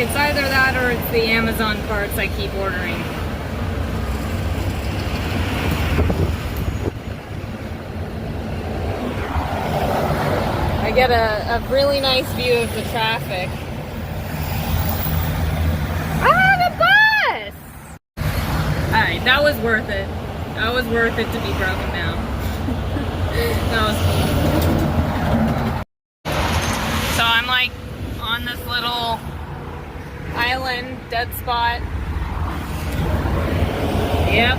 It's either that or it's the Amazon parts I keep ordering. I get a really nice view of the traffic. Ah, the bus! Alright, that was worth it. That was worth it to be broken down. That was cool. So I'm like on this little island, dead spot. Yep.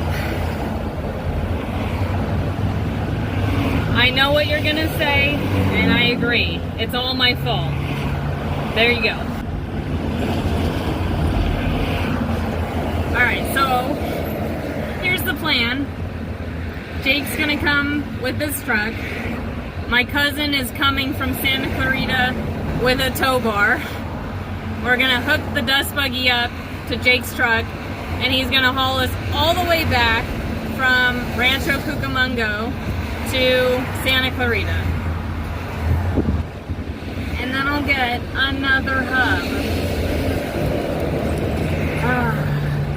I know what you're gonna say, and I agree. It's all my fault. There you go. Alright, so here's the plan. Jake's gonna come with this truck. My cousin is coming from Santa Clarita with a tow bar. We're gonna hook the Dust Buggy up to Jake's truck, and he's gonna haul us all the way back from Rancho Cucamonga to Santa Clarita. And then I'll get another hub.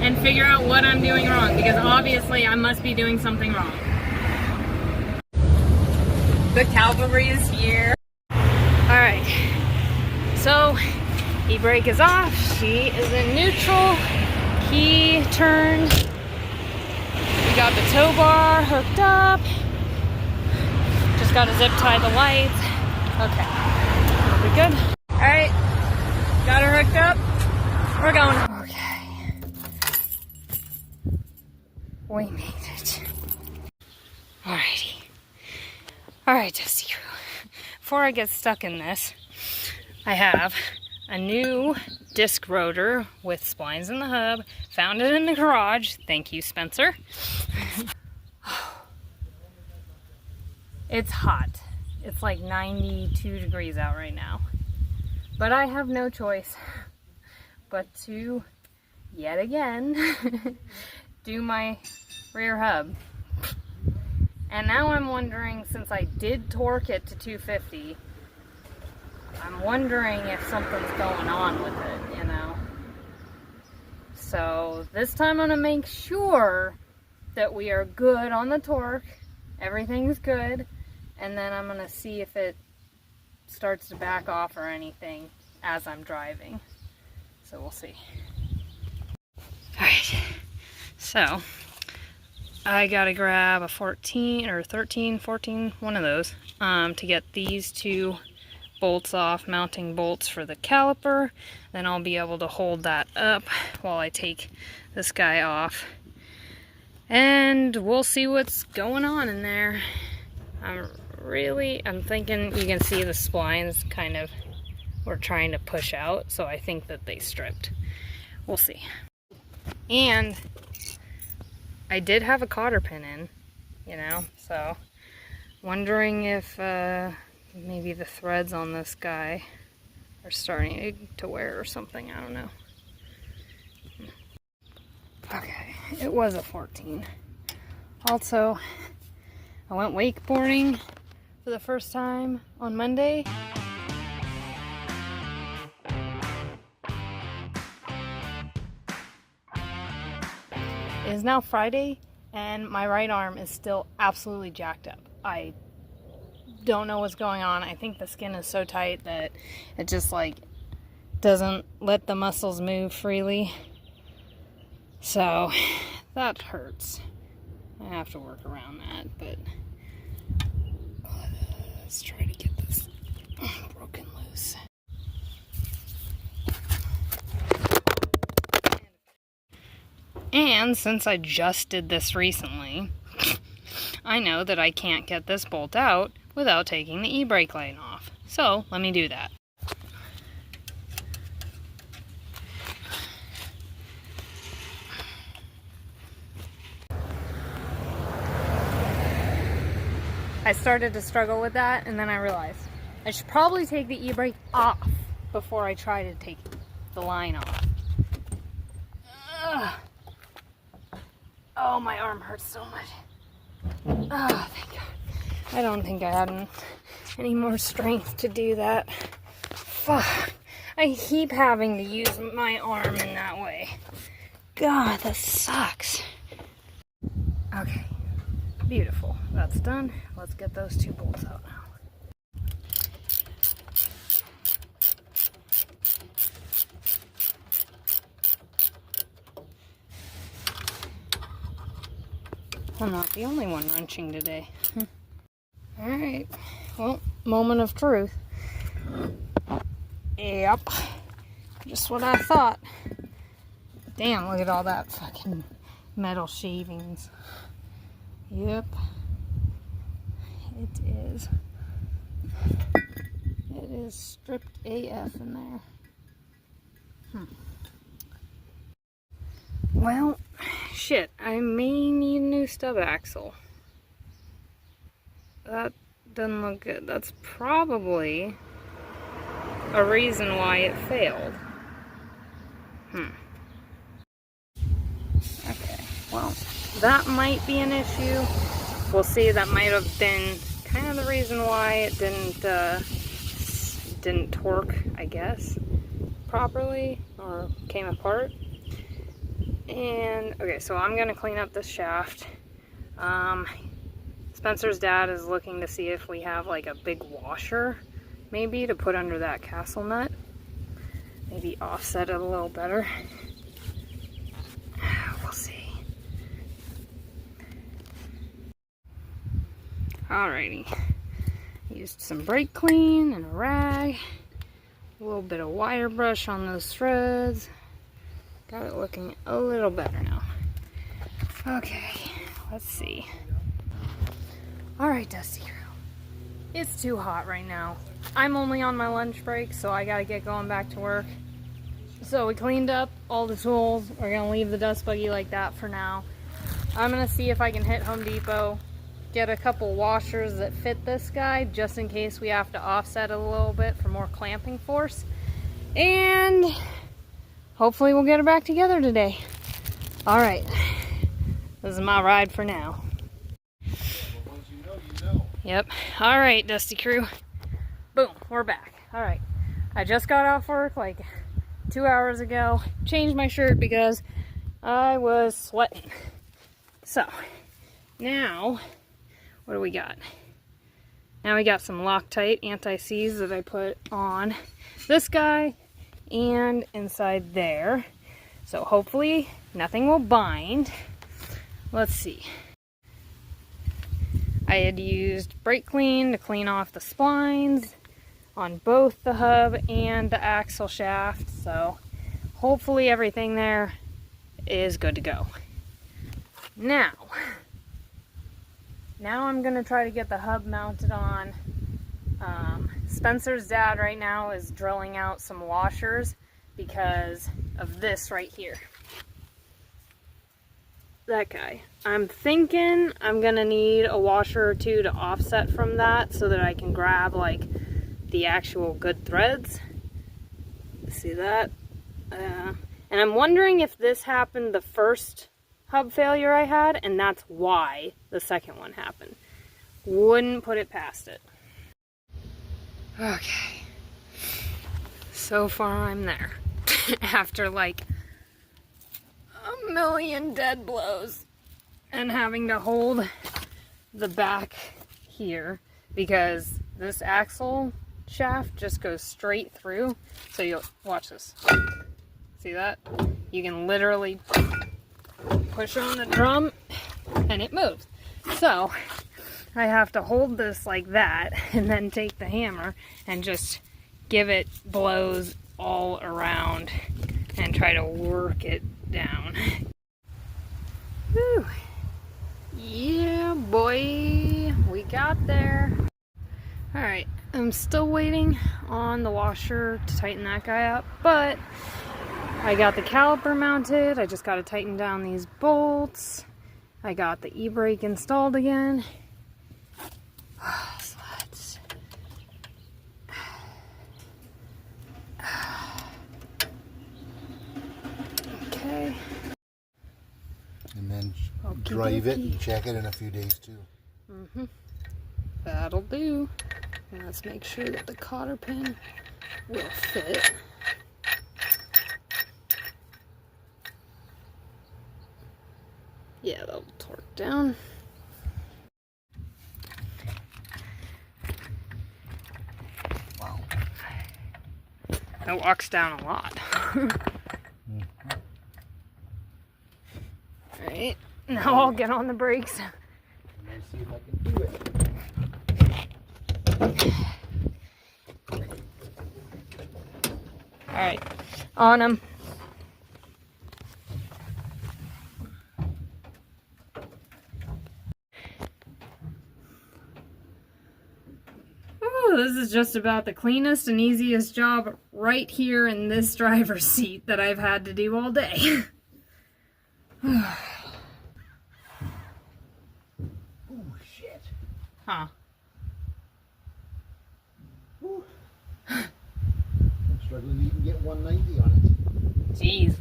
And figure out what I'm doing wrong, because obviously I must be doing something wrong. The cavalry is here. Alright, so e-brake is off, she is in neutral, key turned, we got the tow bar hooked up, just got to zip tie the lights. Okay, we're good. Alright, got her hooked up, we're going. Okay, we made it. Alrighty. Alright, Dusty Crew. Before I get stuck in this, I have a new disc rotor with splines in the hub. Found it in the garage. Thank you, Spencer. It's hot. It's like 92 degrees out right now. But I have no choice but to, yet again, do my rear hub. And now I'm wondering, since I did torque it to 250, I'm wondering if something's going on with it, you know. So this time I'm gonna make sure that we are good on the torque, everything's good, and then I'm gonna see if it starts to back off or anything as I'm driving. So we'll see. Alright, so I gotta grab a 14 or 13, 14, one of those, to get these two bolts off, mounting bolts for the caliper. Then I'll be able to hold that up while I take this guy off. And we'll see what's going on in there. I'm thinking you can see the splines kind of were trying to push out, so I think that they stripped. We'll see. And I did have a cotter pin in, you know, so wondering if maybe the threads on this guy are starting to wear or something. I don't know. Okay, it was a 14. Also, I went wakeboarding for the first time on Monday. It is now Friday, and my right arm is still absolutely jacked up. I don't know what's going on. I think the skin is so tight that it just like doesn't let the muscles move freely. So that hurts. I have to work around that, but let's try to get this broken loose. And since I just did this recently, I know that I can't get this bolt out without taking the e-brake line off. So let me do that. I started to struggle with that, and then I realized I should probably take the e-brake off before I try to take the line off. Ugh. Oh, my arm hurts so much. Oh, thank God. I don't think I had any more strength to do that. Fuck. I keep having to use my arm in that way. God, that sucks. Okay, beautiful. That's done. Let's get those 2 bolts out now. I'm not the only one wrenching today. Alright, well, moment of truth. Yep, just what I thought. Damn, look at all that fucking metal shavings. Yep, it is. It is stripped AF in there. Well, shit, I may need a new stub axle. That doesn't look good. That's probably a reason why it failed. Okay, well, that might be an issue. We'll see. That might have been kind of the reason why it didn't torque, I guess, properly, or came apart. And, okay, so I'm gonna clean up this shaft. Spencer's dad is looking to see if we have like a big washer, maybe, to put under that castle nut. Maybe offset it a little better. We'll see. Alrighty. Used some brake clean and a rag. A little bit of wire brush on those threads. Got it looking a little better now. Okay, let's see. Alright, Dusty Crew. It's too hot right now. I'm only on my lunch break, so I gotta get going back to work. So we cleaned up all the tools. We're gonna leave the dust buggy like that for now. I'm gonna see if I can hit Home Depot, get a couple washers that fit this guy, just in case we have to offset it a little bit for more clamping force. And hopefully we'll get it back together today. Alright, this is my ride for now. Yep. Alright, Dusty Crew. Boom, we're back. Alright. I just got off work like 2 hours ago. Changed my shirt because I was sweating. So, now, what do we got? Now we got some Loctite anti-seize that I put on this guy and inside there. So hopefully nothing will bind. Let's see. I had used brake clean to clean off the splines on both the hub and the axle shaft, so hopefully everything there is good to go. Now I'm gonna try to get the hub mounted on. Spencer's dad right now is drilling out some washers because of this right here. That guy. I'm thinking I'm gonna need a washer or two to offset from that so that I can grab like the actual good threads. See that? And I'm wondering if this happened the first hub failure I had, and that's why the second one happened. Wouldn't put it past it. Okay. So far I'm there. After like a million dead blows and having to hold the back here because this axle shaft just goes straight through. So you'll watch this. See that? You can literally push on the drum and it moves. So I have to hold this like that and then take the hammer and just give it blows all around and try to work it down. Whew. Yeah, boy, we got there. Alright, I'm still waiting on the washer to tighten that guy up, but I got the caliper mounted. I just got to tighten down these bolts. I got the e-brake installed again. So let's... Okay. And then drive it and check it in a few days too. That'll do. And let's make sure that the cotter pin will fit. Yeah, that'll torque down. Wow. That walks down a lot. Alright, now I'll get on the brakes. Let's see if I can do it. Alright, on them. Ooh, this is just about the cleanest and easiest job right here in this driver's seat that I've had to do all day. Oh shit. Huh. Whew. I'm struggling to even get 190 on it. Jeez.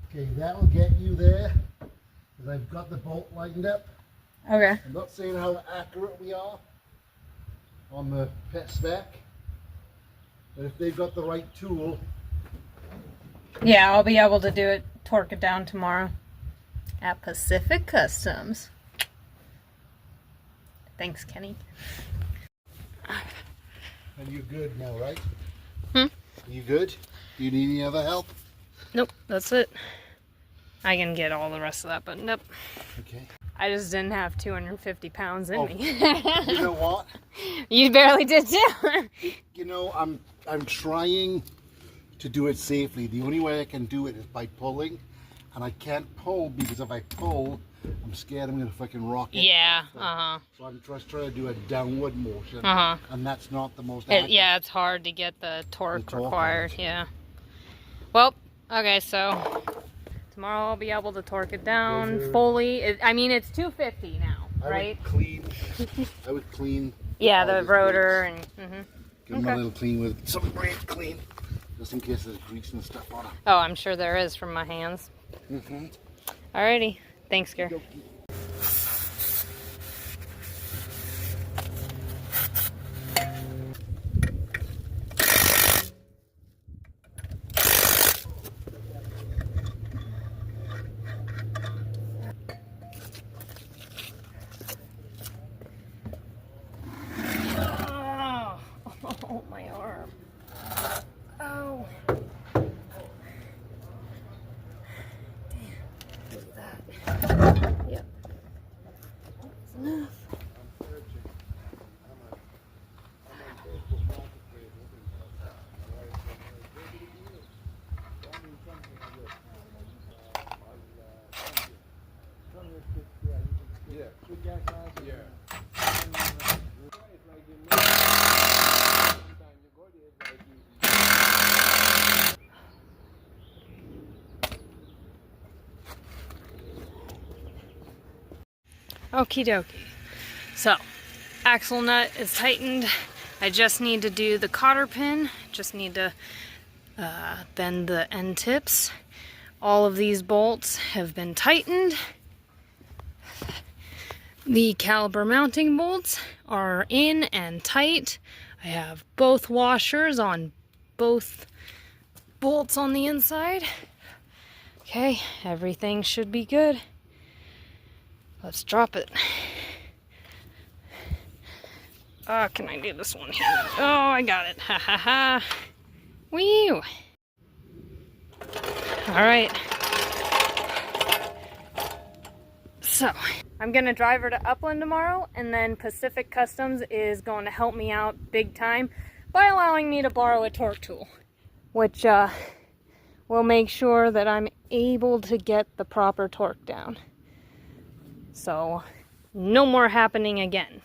Okay, that'll get you there. Because I've got the bolt lined up. Okay. I'm not saying how accurate we are on the pet spec, but if they've got the right tool. Yeah, I'll be able to do it, torque it down tomorrow at Pacific Customs. Thanks, Kenny. And you're good now, right? Hmm? You good? Do you need any other help? Nope, that's it. I can get all the rest of that buttoned up. Okay. I just didn't have 250 pounds in me. You know what? You barely did too. You know, I'm trying to do it safely. The only way I can do it is by pulling, and I can't pull because if I pull, I'm scared I'm gonna fucking rock it. Yeah. So I'm just trying to do a downward motion, and that's not the most. Yeah, it's hard to get the torque torque required. Yeah. Well, okay, so tomorrow I'll be able to torque it down fully. I mean, it's 250 now, right? I would clean. Yeah, the rotor and. Give them a little clean with some brake clean, just in case there's grease and stuff on it. Oh, I'm sure there is from my hands. Alrighty. Thanks, Gare. Oh, my arm. Oh. Yep. That's enough. Okie dokie. So, axle nut is tightened. I just need to do the cotter pin. Just need to bend the end tips. All of these bolts have been tightened. The caliper mounting bolts are in and tight. I have both washers on both bolts on the inside. Okay, everything should be good. Let's drop it. Oh, can I do this one here? Oh, I got it. Ha ha ha. Whew. Alright. So, I'm going to drive her to Upland tomorrow, and then Pacific Customs is going to help me out big time by allowing me to borrow a torque tool, which will make sure that I'm able to get the proper torque down. So, no more happening again.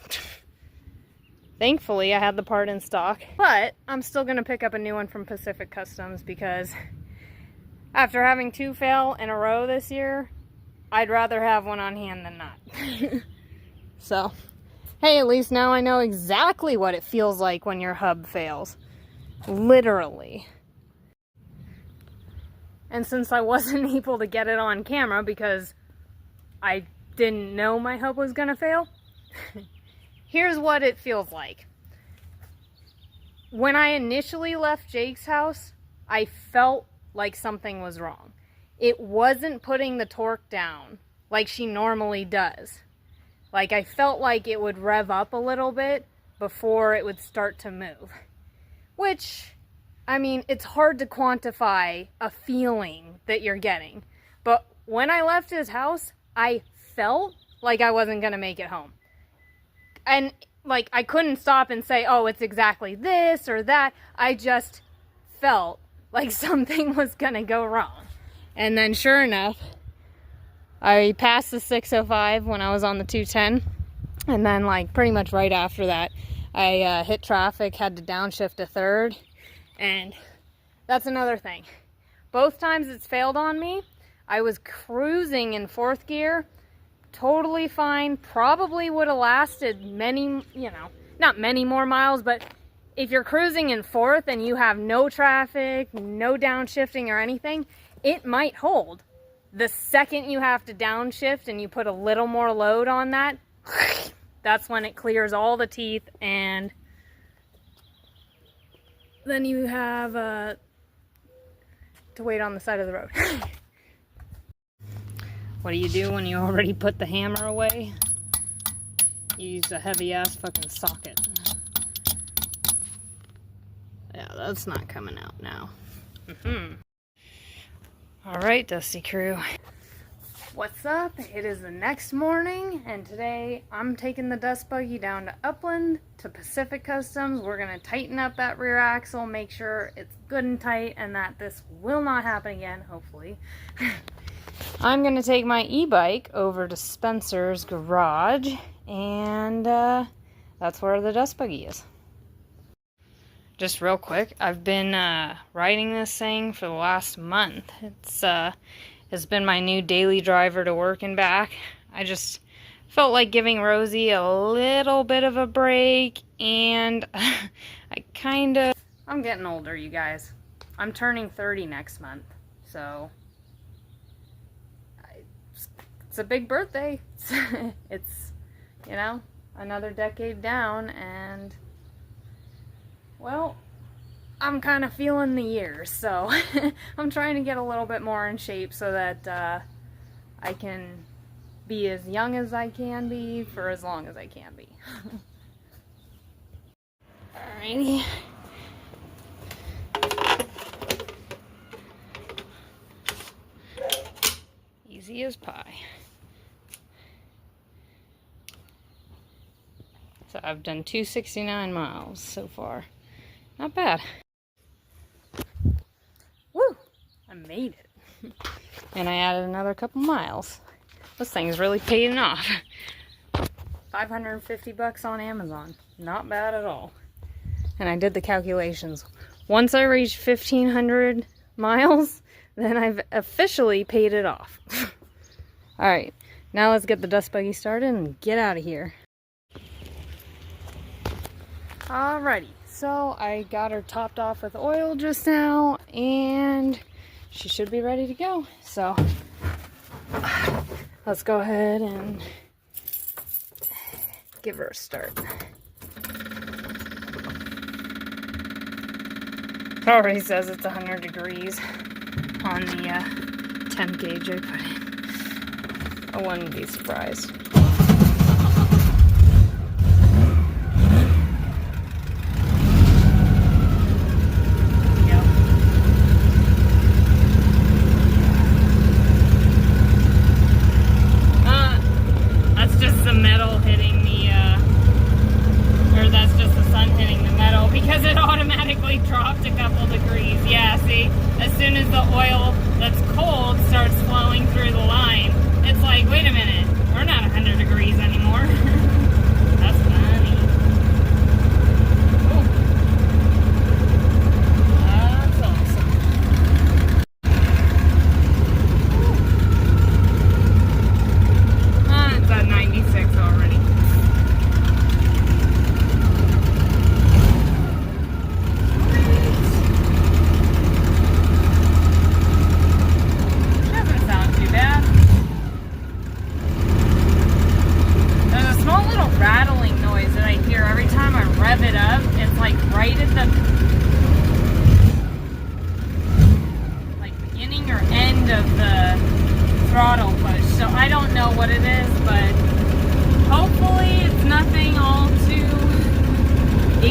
Thankfully, I had the part in stock, but I'm still going to pick up a new one from Pacific Customs because after having 2 fail in a row this year, I'd rather have one on hand than not. So, hey, at least now I know exactly what it feels like when your hub fails. Literally. And since I wasn't able to get it on camera because I didn't know my hub was gonna fail, here's what it feels like. When I initially left Jake's house, I felt like something was wrong. it wasn't putting the torque down like she normally does. Like, I felt like it would rev up a little bit before it would start to move. Which, I mean, it's hard to quantify a feeling that you're getting. But when I left his house, I felt like I wasn't going to make it home. And, like, I couldn't stop and say, oh, it's exactly this or that. I just felt like something was going to go wrong. And then, sure enough, I passed the 605 when I was on the 210. And then, like, pretty much right after that, I hit traffic, had to downshift to third. And that's another thing. Both times it's failed on me, I was cruising in fourth gear, totally fine. Probably would have lasted many, you know, not many more miles, but if you're cruising in fourth and you have no traffic, no downshifting or anything, it might hold. The second you have to downshift and you put a little more load on that, that's when it clears all the teeth, and then you have to wait on the side of the road. What do you do when you already put the hammer away? You use a heavy ass fucking socket. Yeah, that's not coming out now. Alright, Dusty Crew. What's up? It is the next morning, and today I'm taking the Dust Buggy down to Upland to Pacific Customs. We're going to tighten up that rear axle, make sure it's good and tight, and that this will not happen again, hopefully. I'm going to take my e-bike over to Spencer's garage, and that's where the Dust Buggy is. Just real quick, I've been riding this thing for the last month. It's been my new daily driver to work and back. I just felt like giving Rosie a little bit of a break, and I'm getting older, you guys. I'm turning 30 next month, so it's a big birthday. It's, you know, another decade down, and well, I'm kind of feeling the years, so I'm trying to get a little bit more in shape so that I can be as young as I can be for as long as I can be. Alrighty. Easy as pie. So I've done 269 miles so far. Not bad. Woo! I made it. And I added another couple miles. This thing's really paying off. 550 bucks on Amazon. Not bad at all. And I did the calculations. Once I reach 1,500 miles, then I've officially paid it off. Alright, now let's get the Dust Buggy started and get out of here. Alrighty. So I got her topped off with oil just now, and she should be ready to go. So let's go ahead and give her a start. It already says it's 100 degrees on the temp gauge I put in. I wouldn't be surprised. Dropped a couple degrees. Yeah, see, as soon as the oil that's cold starts flowing through the line, it's like, wait a minute, we're not 100 degrees anymore. That's funny. Ooh. That's awesome. It's at 96 already. Small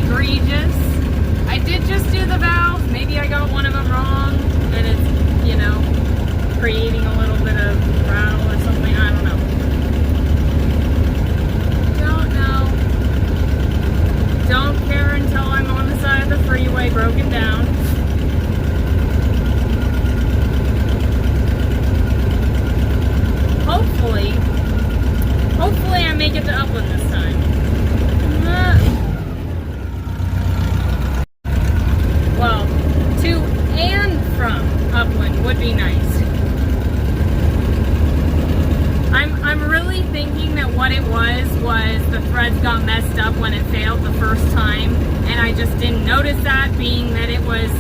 egregious. I did just do the valves. Maybe I got one of them wrong, and it's, you know, creating a little bit of rattle or something. I don't know. Don't know. Don't care until I'm on the side of the freeway broken down. Hopefully I make it to Upland this time. Well, to and from Upland would be nice. I'm really thinking that what it was the threads got messed up when it failed the first time, and I just didn't notice that, being that it was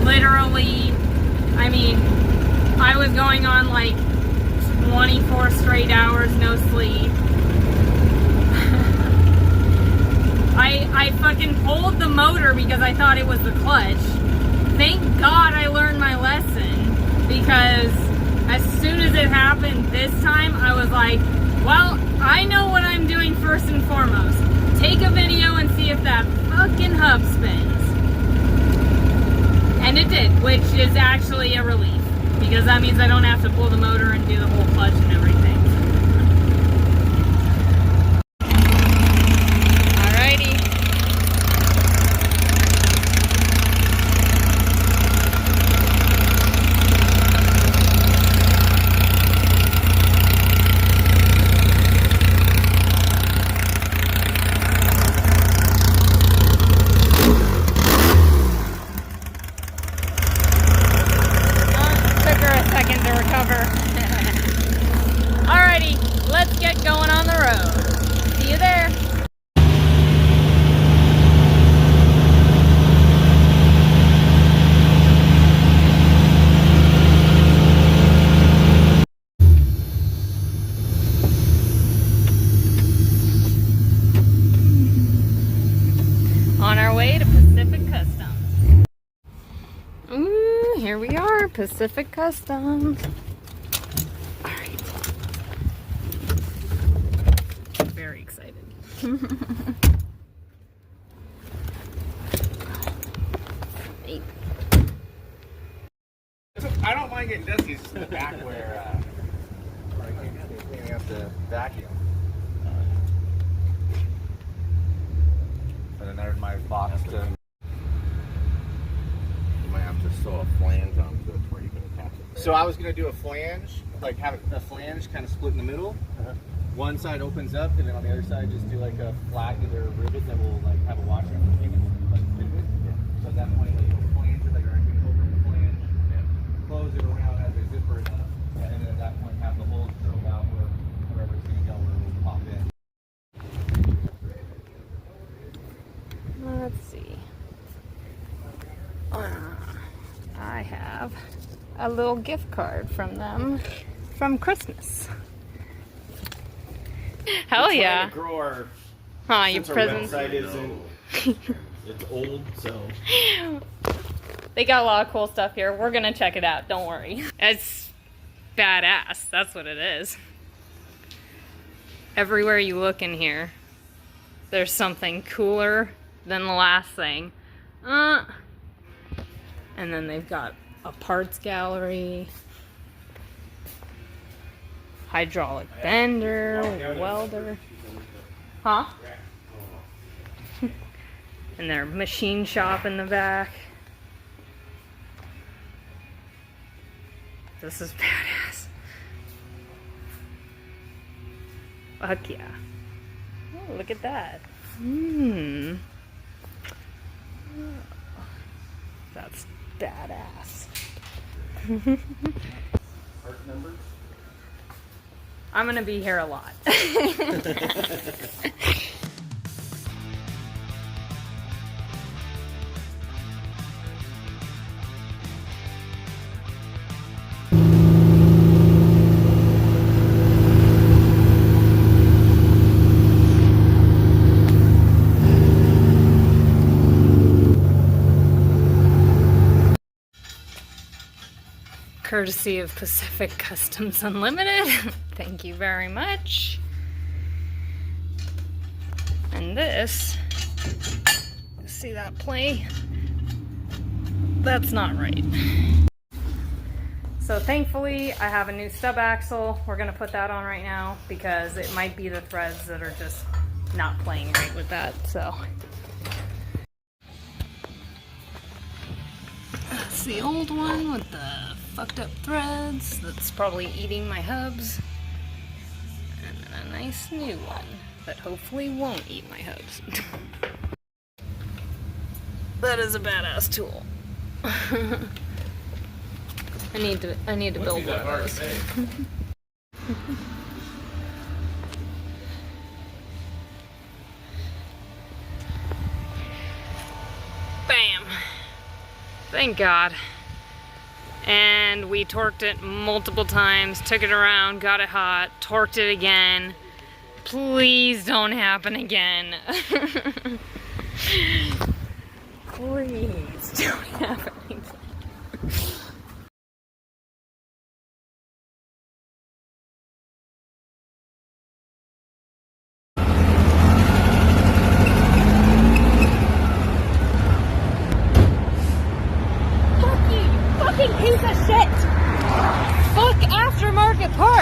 literally, I mean, I was going on like 24 straight hours, no sleep. I fucking pulled the motor because I thought it was the clutch. Thank God I learned my lesson, because as soon as it happened this time, I was like, well, I know what I'm doing first and foremost. Take a video and see if that fucking hub spins. And it did, which is actually a relief, because that means I don't have to pull the motor and do the whole clutch and everything. Alrighty. Took her a second to recover. Alrighty, let's get going on the road. See you there. On our way to Pacific Customs. Ooh, here we are, Pacific Customs. Alright. Very excited. Maybe. I don't mind getting dusty. It's just in the back where I can't cleaning up the vacuum. And then there's my box to. You might have to sew a flange onto it where you can attach it. So I was gonna do a flange, like have a flange kind of split in the middle. One side opens up, and then on the other side just do like a flat either rivet that will like have a washer and you can like fit it. So at that point, like you'll flange it, like I can open the flange, close it around as a zipper enough, and then at that point have the holes drilled out where wherever it's gonna go, where it will pop in. Let's see. I have a little gift card from them from Christmas. Hell yeah. To grow our, Huh, your since our presents. website isn't, it's old, so. They got a lot of cool stuff here. We're gonna check it out, don't worry. It's badass, that's what it is. Everywhere you look in here, there's something cooler than the last thing. And then they've got a parts gallery, hydraulic bender, welder. Huh? And their machine shop in the back. This is badass. Fuck yeah. Oh, look at that. That's badass. Part numbers? I'm gonna be here a lot. Courtesy of Pacific Customs Unlimited. Thank you very much. And this see that play? That's not right. So thankfully I have a new stub axle. We're gonna put that on right now because it might be the threads that are just not playing right with that, so. That's the old one with the fucked up threads. That's probably eating my hubs. And then a nice new one that hopefully won't eat my hubs. That is a badass tool. I need to build one of those. Bam! Thank God. And we torqued it multiple times, took it around, got it hot, torqued it again. Please don't happen again. Please don't happen again. Fuck you, fucking piece of shit! Fuck aftermarket parts!